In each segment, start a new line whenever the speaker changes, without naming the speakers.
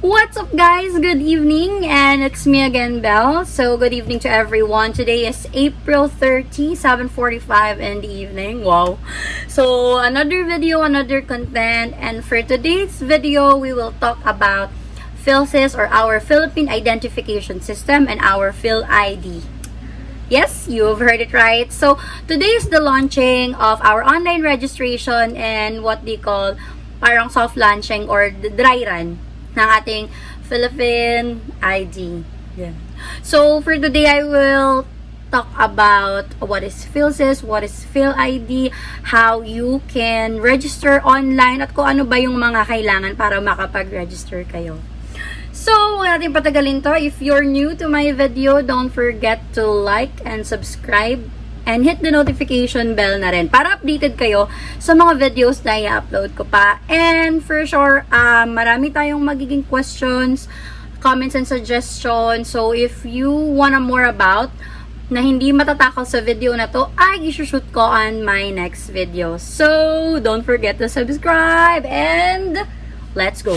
What's up, guys? Good evening, and it's me again, Belle. So, good evening to everyone. Today is April 30, 7:45 in the evening. Wow. So, another video, another content, and for today's video, we will talk about PhilSys, or our Philippine Identification System, and our PhilID. Yes, you've heard it right. So, today is the launching of our online registration and what they call parang soft launching or the dry run ng ating Philippine ID. Yeah. So, for today, I will talk about what is PhilSys, what is PhilID, how you can register online, at kung ano ba yung mga kailangan para makapag-register kayo. So, huwag natin patagalin to. If you're new to my video, don't forget to like and subscribe and hit the notification bell na rin para updated kayo sa mga videos na i-upload ko pa. And for sure, marami tayong magiging questions, comments, and suggestions. So if you wanna more about na hindi matatakal sa video na to, ay isushoot ko on my next video. So don't forget to subscribe and let's go!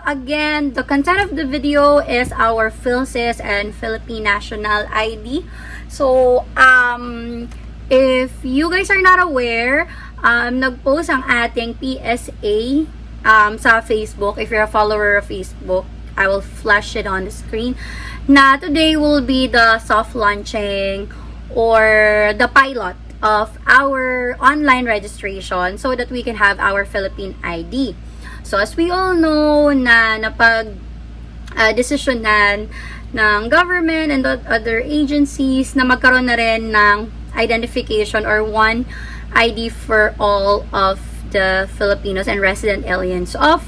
Again, the content of the video is our PhilSys and Philippine National ID. So, if you guys are not aware, nag-post ang ating PSA sa Facebook. If you're a follower of Facebook, I will flash it on the screen. Na today will be the soft launching or the pilot of our online registration so that we can have our Philippine ID. So, as we all know na napag-desisyonan ng government and other agencies na magkaroon na rin ng identification or one ID for all of the Filipinos and resident aliens of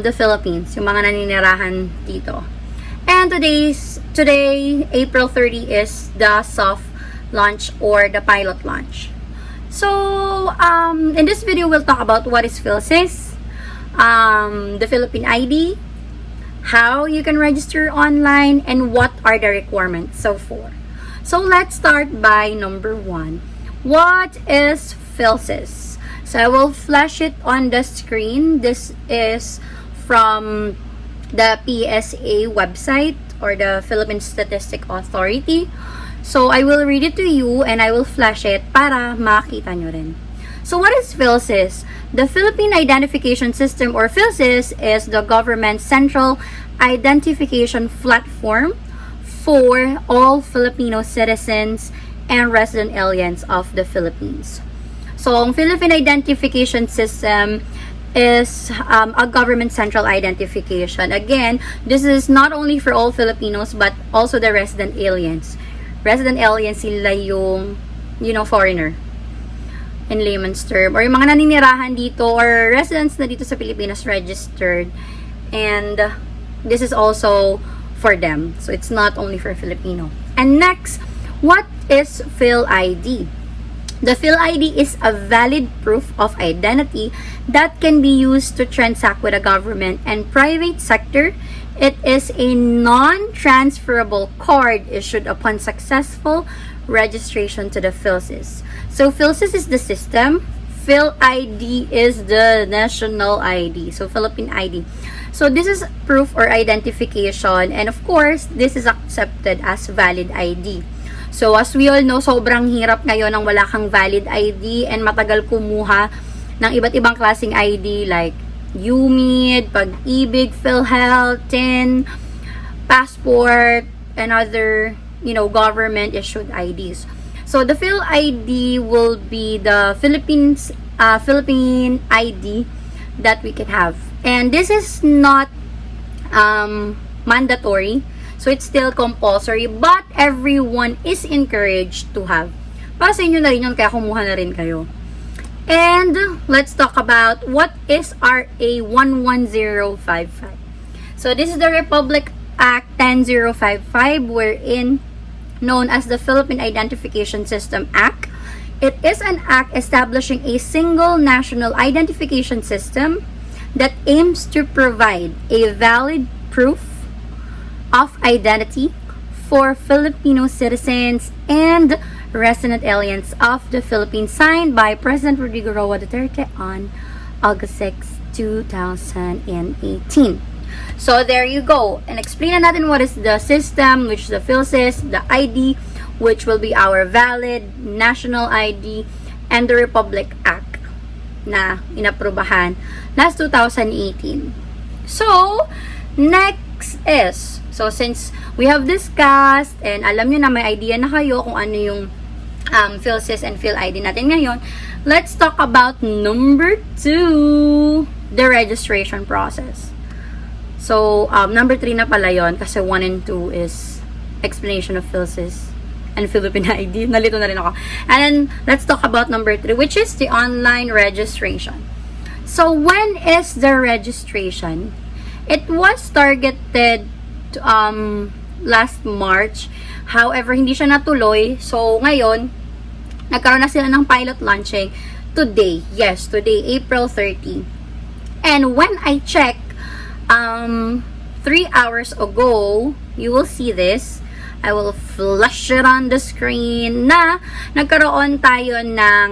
the Philippines, yung mga naninirahan dito. And today, April 30, is the soft launch or the pilot launch. So, in this video, we'll talk about what is PhilSys, the Philippine ID, how you can register online, and what are the requirements so far. So let's start by number 1. What is PhilSys? So I will flash it on the screen. This is from the PSA website or the Philippine Statistic Authority. So I will read it to you and I will flash it para makita nyo rin. So what is PhilSys? The Philippine Identification System, or PhilSys, is the government's central identification platform for all Filipino citizens and resident aliens of the Philippines. So, ang Philippine Identification System is a government central identification. Again, this is not only for all Filipinos but also the resident aliens. Resident aliens, sila yung, foreigner in layman's term, or yung mga naninirahan dito or residents na dito sa Pilipinas registered, and this is also for them, so it's not only for Filipino. And next, what is PhilID? The PhilID is a valid proof of identity that can be used to transact with a government and private sector. It is a non-transferable card issued upon successful registration to the PhilSys. So, PhilSys is the system. PhilID is the national ID. So, Philippine ID. So, this is proof or identification. And of course, this is accepted as valid ID. So, as we all know, sobrang hirap ngayon nang wala kang valid ID and matagal kumuha ng iba't ibang klaseng ID like UMID, Pag-ibig, PhilHealth, TIN, passport, and other government issued IDs. So the PhilID will be the Philippine ID that we can have. And this is not mandatory. So it's still compulsory, but everyone is encouraged to have. Para sa inyo na rin yun, kaya kumuha na rin kayo. And let's talk about what is RA 11055. So this is the Republic Act 10055, wherein known as the Philippine Identification System Act. It is an act establishing a single national identification system that aims to provide a valid proof of identity for Filipino citizens and resident aliens of the Philippines, signed by President Rodrigo Roa Duterte on August 6, 2018. So there you go. And explain na natin what is the system, which is the PhilSys, the ID, which will be our valid national ID, and the Republic Act na inaprubahan last 2018. So, next is, so since we have discussed and alam nyo na may idea na kayo kung ano yung PhilSys and PhilId natin ngayon, let's talk about number 2, the registration process. So, number 3 na pala yon kasi 1 and 2 is explanation of PhilSys and Philippine ID. Nalito na rin ako. And then, let's talk about number 3, which is the online registration. So, when is the registration? It was targeted last March. However, hindi siya natuloy. So, ngayon, nagkaroon na sila ng pilot launching today. Yes, today, April 30. And when I check 3 hours ago, you will see this. I will flash it on the screen na nagkaroon tayo ng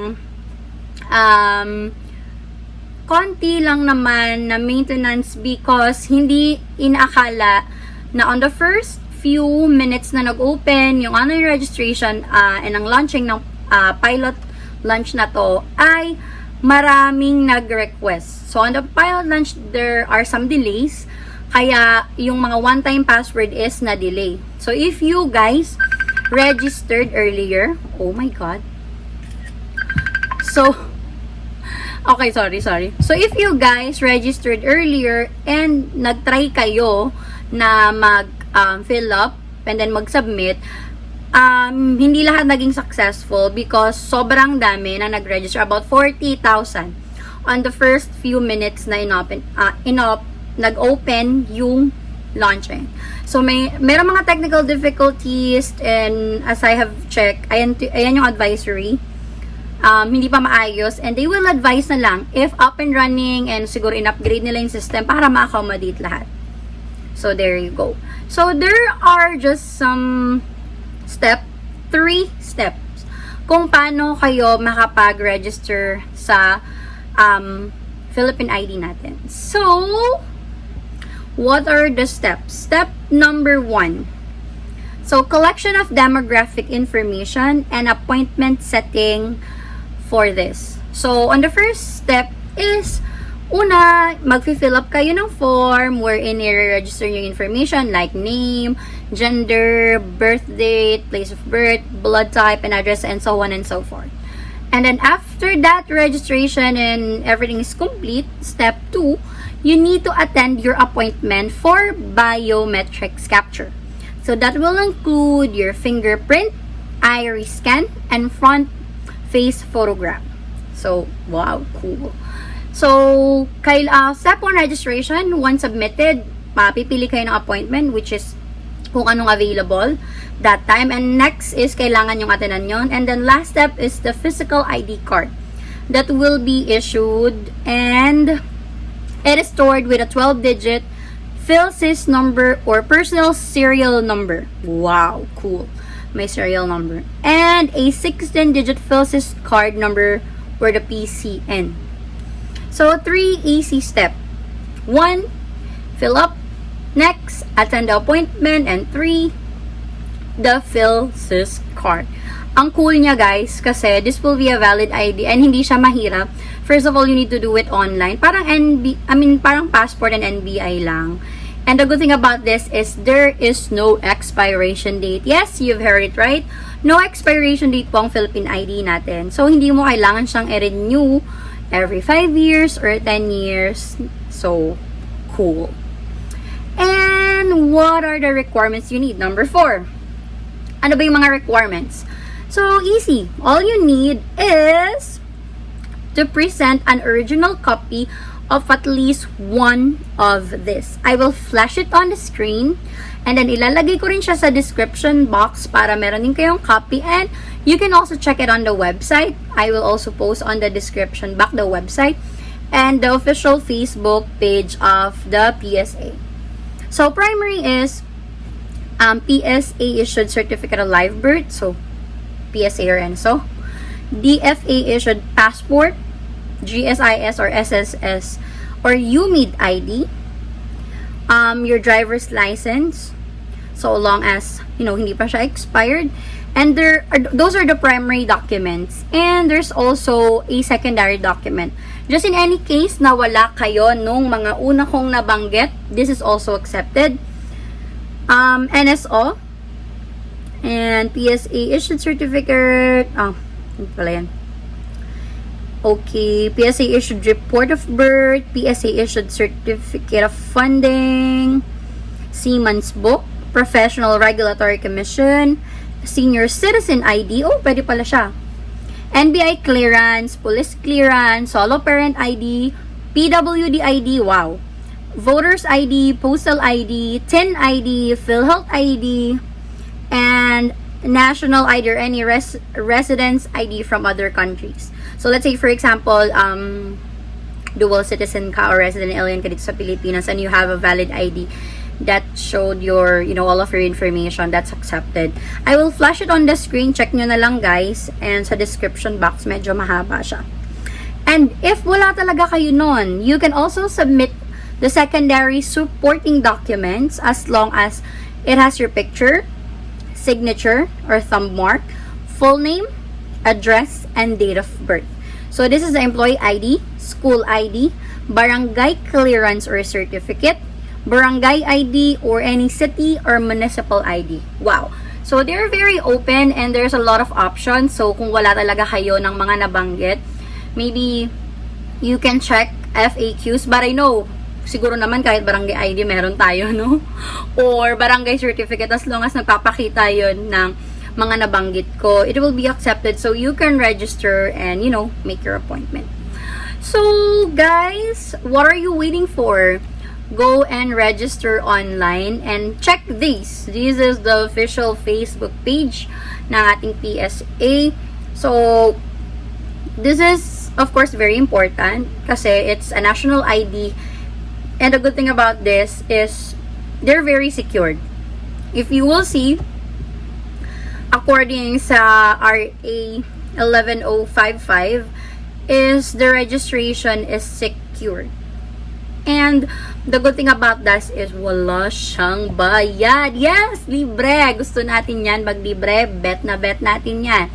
konti lang naman na maintenance because hindi inaakala na on the first few minutes na nag-open yung online registration and ang launching ng pilot launch na to ay maraming nag-request. So on the pilot launch, there are some delays. Kaya, yung mga one-time password is na-delay. So, if you guys registered earlier, oh my God. So, okay, sorry. So, if you guys registered earlier and nag-try kayo na mag-fill up and then mag-submit, hindi lahat naging successful because sobrang dami na nag-register, about 40,000 on the first few minutes na nag-open yung launching. So, meron mga technical difficulties and as I have checked, ayan yung advisory. Hindi pa maayos and they will advise na lang if up and running and siguro in-upgrade nila yung system para ma-accommodate lahat. So, there you go. So, there are just some 3 steps kung paano kayo makapag-register sa Philippine ID natin. So, what are the steps? Step number 1. So, collection of demographic information and appointment setting for this. So, on the first step is, una, mag-fill up kayo ng form wherein i-register yung information like name, gender, birth date, place of birth, blood type, and address, and so on and so forth. And then, after that registration and everything is complete, step 2, you need to attend your appointment for biometrics capture. So that will include your fingerprint, iris scan, and front face photograph. So, wow, cool. So, step 1 registration, once submitted, pipili kayo ng appointment, which is kung anong available that time. And next is kailangan yung attendan yon. And then last step is the physical ID card that will be issued and it is stored with a 12-digit PhilSys number or personal serial number. Wow, cool. My serial number. And a 16-digit PhilSys card number or the PCN. So, 3 easy steps. 1, fill up. Next, attend the appointment. And 3, the PhilSys card. Ang cool niya guys, kasi this will be a valid ID and hindi siya mahirap. First of all, you need to do it online. Parang parang passport and NBI lang. And the good thing about this is there is no expiration date. Yes, you've heard it right. No expiration date po ang Philippine ID natin. So, hindi mo kailangan siyang i-renew every 5 years or 10 years. So, cool. And what are the requirements you need? Number 4. Ano ba yung mga requirements? So, easy. All you need is to present an original copy of at least one of this. I will flash it on the screen and then ilalagay ko rin siya sa description box para meron din kayong copy and you can also check it on the website. I will also post on the description box the website and the official Facebook page of the PSA. So, primary is PSA issued certificate of live birth, so PSA or ENSO. DFA issued passport, GSIS or SSS, or UMID ID. Your driver's license, so long as, hindi pa siya expired. And those are the primary documents. And there's also a secondary document. Just in any case na wala kayo nung mga una kong nabanggit, this is also accepted. NSO and PSA issued certificate. Ano pala yan? Okay, PSA issued report of birth, PSA issued certificate of funding, Seaman's book, Professional Regulatory Commission, Senior Citizen ID, pwede pala siya. NBI clearance, police clearance, solo parent ID, PWD ID, wow. Voters ID, postal ID, TIN ID, PhilHealth ID, and national ID or any residence ID from other countries. So let's say for example, dual citizen ka or resident alien ka dito sa Pilipinas and you have a valid ID that showed your, all of your information, that's accepted. I will flash it on the screen. Check nyo na lang guys. And sa description box, medyo mahaba siya. And if wala talaga kayo nun, you can also submit the secondary supporting documents as long as it has your picture, signature or thumb mark, full name, address, and date of birth. So this is the employee ID, school ID, barangay clearance or certificate, barangay ID, or any city or municipal ID. Wow. So they're very open and there's a lot of options. So kung wala talaga kayo ng mga nabanggit, maybe you can check FAQs. But I know, siguro naman kahit barangay ID meron tayo, no? Or barangay certificate, as long as nagpapakita yun ng mga nabanggit ko, it will be accepted. So you can register and, make your appointment. So guys, what are you waiting for? Go and register online and check this. This is the official Facebook page ng ating PSA. So, this is, of course, very important kasi it's a national ID. And the good thing about this is they're very secured. If you will see, according sa RA 11055, is the registration is secured. And the good thing about that is wala siyang bayad. Yes, libre. Gusto natin yan. Mag-libre, bet na bet natin yan.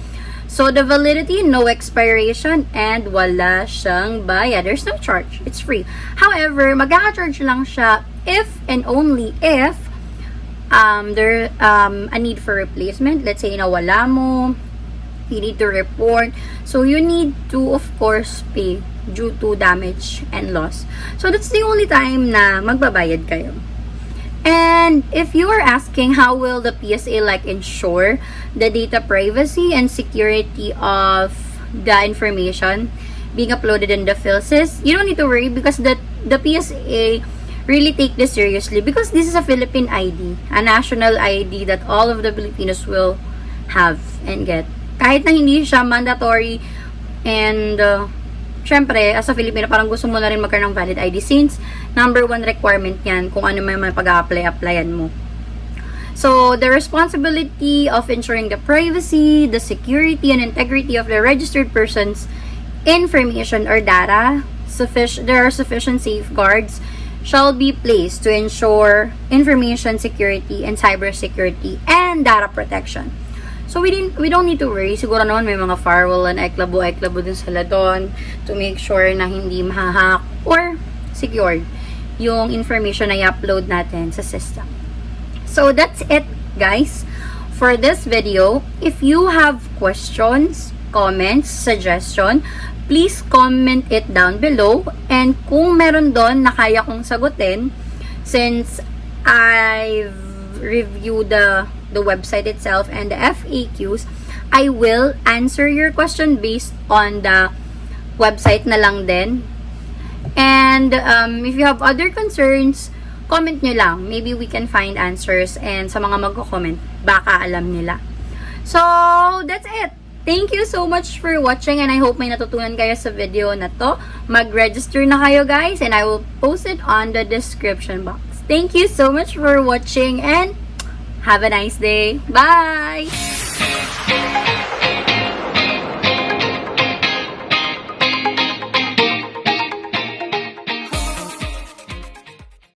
So, the validity, no expiration, and wala siyang bayad. There's no charge. It's free. However, magkaka-charge lang siya if and only if there a need for replacement. Let's say nawala mo, you need to report. So, you need to, of course, pay due to damage and loss. So, that's the only time na magbabayad kayo. And if you are asking how will the PSA ensure the data privacy and security of the information being uploaded in the PhilSys, you don't need to worry because the PSA really take this seriously because this is a Philippine ID, a national ID that all of the Filipinos will have and get. Kahit na hindi siya mandatory and syempre, as a Filipino, parang gusto mo na rin magkaroon ng valid ID since number 1 requirement yan kung ano may pag-a-applyan mo. So, the responsibility of ensuring the privacy, the security, and integrity of the registered person's information or data, there are sufficient safeguards shall be placed to ensure information security and cybersecurity and data protection. So, we don't need to worry. Siguro naman may mga firewall and eklabo dun sa ladon to make sure na hindi mahahack or secured yung information na i-upload natin sa system. So, that's it, guys, for this video. If you have questions, comments, suggestion, please comment it down below. And kung meron doon na kaya kong sagutin, since I've reviewed the website itself and the FAQs, I will answer your question based on the website na lang din. And if you have other concerns, comment nyo lang. Maybe we can find answers and sa mga magko-comment, baka alam nila. So, that's it. Thank you so much for watching and I hope may natutunan kayo sa video na to. Mag-register na kayo guys and I will post it on the description box. Thank you so much for watching and Have a nice day. Bye!